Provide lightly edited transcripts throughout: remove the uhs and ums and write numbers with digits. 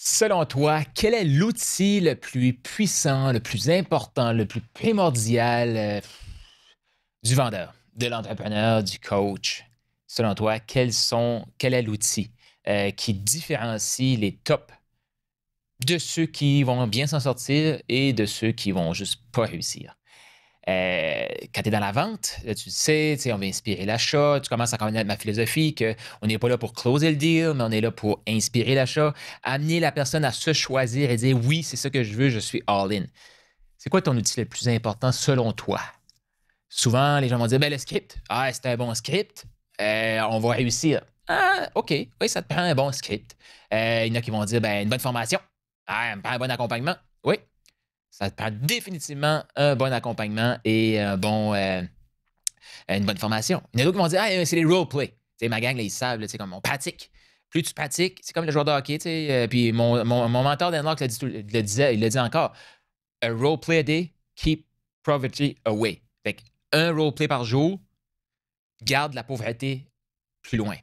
Selon toi, quel est l'outil le plus puissant, le plus important, le plus primordial du vendeur, de l'entrepreneur, du coach? Selon toi, quel est l'outil qui différencie les tops de ceux qui vont bien s'en sortir et de ceux qui vont juste pas réussir? Quand tu es dans la vente, là, tu sais, on va inspirer l'achat, tu commences à connaître ma philosophie qu'on n'est pas là pour closer le deal, mais on est là pour inspirer l'achat, amener la personne à se choisir et dire oui, c'est ça que je veux, je suis all-in. C'est quoi ton outil le plus important selon toi? Souvent, les gens vont dire ben, le script. Ah, c'est un bon script, on va réussir. Ah, OK, oui, ça te prend un bon script. Il y en a qui vont dire ben, une bonne formation. Ah, ça me prend un bon accompagnement. Oui, ça te prend définitivement un bon accompagnement et une bonne formation. Il y en a d'autres qui vont dire ah, c'est les roleplay. Tu sais, ma gang, là, ils savent, là, comme on pratique. Plus tu pratiques, c'est comme le joueur de hockey. Puis mon mentor d'Enlock le disait, il le dit encore a roleplay a day, keep poverty away. Fait un roleplay par jour garde la pauvreté plus loin.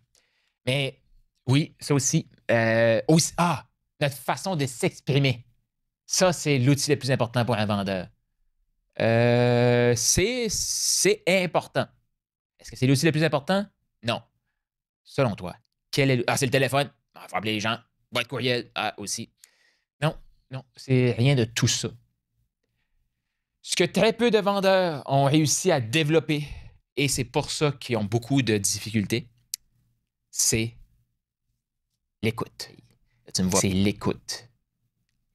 Mais oui, ça aussi. Notre façon de s'exprimer. Ça, c'est l'outil le plus important pour un vendeur. C'est important. Est-ce que c'est l'outil le plus important? Non. Selon toi, quel est c'est le téléphone. Il faut appeler les gens. Boîte courriel. Ah, aussi. Non, non, c'est rien de tout ça. Ce que très peu de vendeurs ont réussi à développer, et c'est pour ça qu'ils ont beaucoup de difficultés, c'est l'écoute. Tu me vois, c'est l'écoute.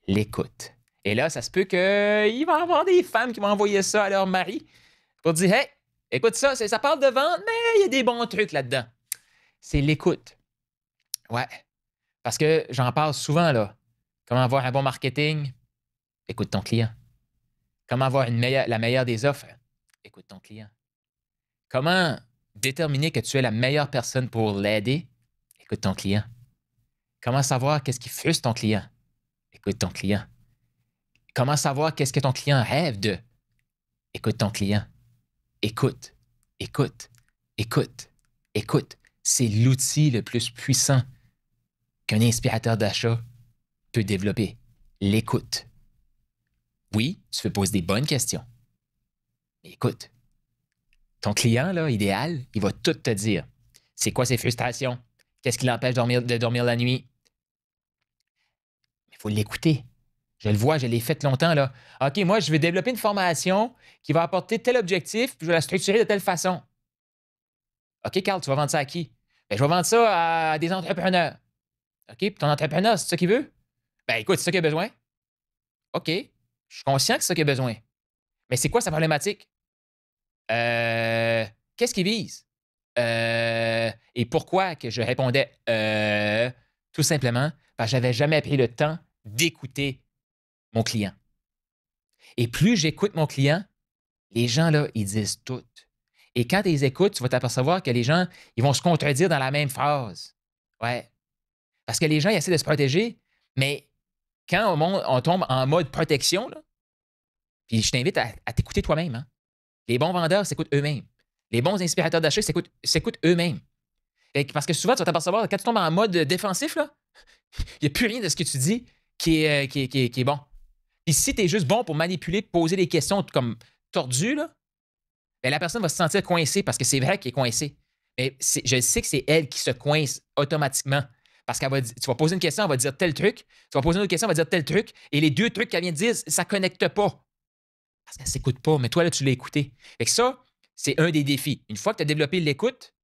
L'écoute. Et là, ça se peut qu'il va y avoir des femmes qui vont envoyer ça à leur mari pour dire hey, écoute ça, ça parle de vente, mais il y a des bons trucs là-dedans. C'est l'écoute. Ouais. Parce que j'en parle souvent, là. Comment avoir un bon marketing? Écoute ton client. Comment avoir la meilleure des offres? Écoute ton client. Comment déterminer que tu es la meilleure personne pour l'aider? Écoute ton client. Comment savoir qu'est-ce qui frustre ton client? Écoute ton client. Comment savoir qu'est-ce que ton client rêve de? Écoute ton client. Écoute, écoute, écoute, écoute. C'est l'outil le plus puissant qu'un inspirateur d'achat peut développer. L'écoute. Oui, tu peux poser des bonnes questions. Mais écoute, ton client, là, idéal, il va tout te dire. C'est quoi ses frustrations? Qu'est-ce qui l'empêche de dormir la nuit? Mais il faut l'écouter. Je le vois, je l'ai fait longtemps, là. OK, moi, je vais développer une formation qui va apporter tel objectif, puis je vais la structurer de telle façon. OK, Carl, tu vas vendre ça à qui? Ben, je vais vendre ça à des entrepreneurs. OK, puis ton entrepreneur, c'est ça qu'il veut? Ben, écoute, c'est ça qu'il a besoin. OK, je suis conscient que c'est ça qu'il a besoin. Mais c'est quoi sa problématique? Qu'est-ce qu'il vise? Et pourquoi que je répondais tout simplement parce que je n'avais jamais pris le temps d'écouter mon client. Et plus j'écoute mon client, les gens, là, ils disent tout. Et quand tu les écoutes, tu vas t'apercevoir que les gens, ils vont se contredire dans la même phrase. Ouais. Parce que les gens, ils essaient de se protéger, mais quand on tombe en mode protection, là, puis je t'invite à t'écouter toi-même. Hein? Les bons vendeurs s'écoutent eux-mêmes. Les bons inspirateurs d'achat s'écoutent eux-mêmes. Parce que souvent, tu vas t'apercevoir, quand tu tombes en mode défensif, là, il n'y a plus rien de ce que tu dis qui est bon. Puis si tu es juste bon pour manipuler, poser des questions comme tordues, là, bien, la personne va se sentir coincée parce que c'est vrai qu'elle est coincée. Mais je sais que c'est elle qui se coince automatiquement. Parce tu vas poser une question, elle va dire tel truc. Tu vas poser une autre question, elle va dire tel truc. Et les deux trucs qu'elle vient de dire, ça ne connecte pas. Parce qu'elle ne s'écoute pas. Mais toi, là, tu l'as écouté. Fait que ça, c'est un des défis. Une fois que tu as développé l'écoute,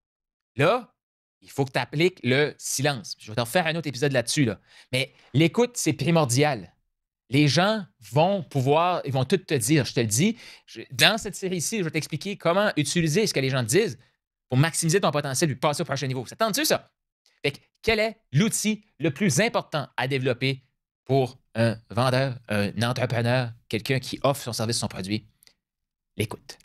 là, il faut que tu appliques le silence. Je vais t'en faire un autre épisode là-dessus. Là. Mais l'écoute, c'est primordial. Les gens ils vont tout te dire, je te le dis. Dans cette série-ci, je vais t'expliquer comment utiliser ce que les gens te disent pour maximiser ton potentiel et passer au prochain niveau. Ça tente-tu, ça? Fait que, quel est l'outil le plus important à développer pour un vendeur, un entrepreneur, quelqu'un qui offre son service, son produit? L'écoute.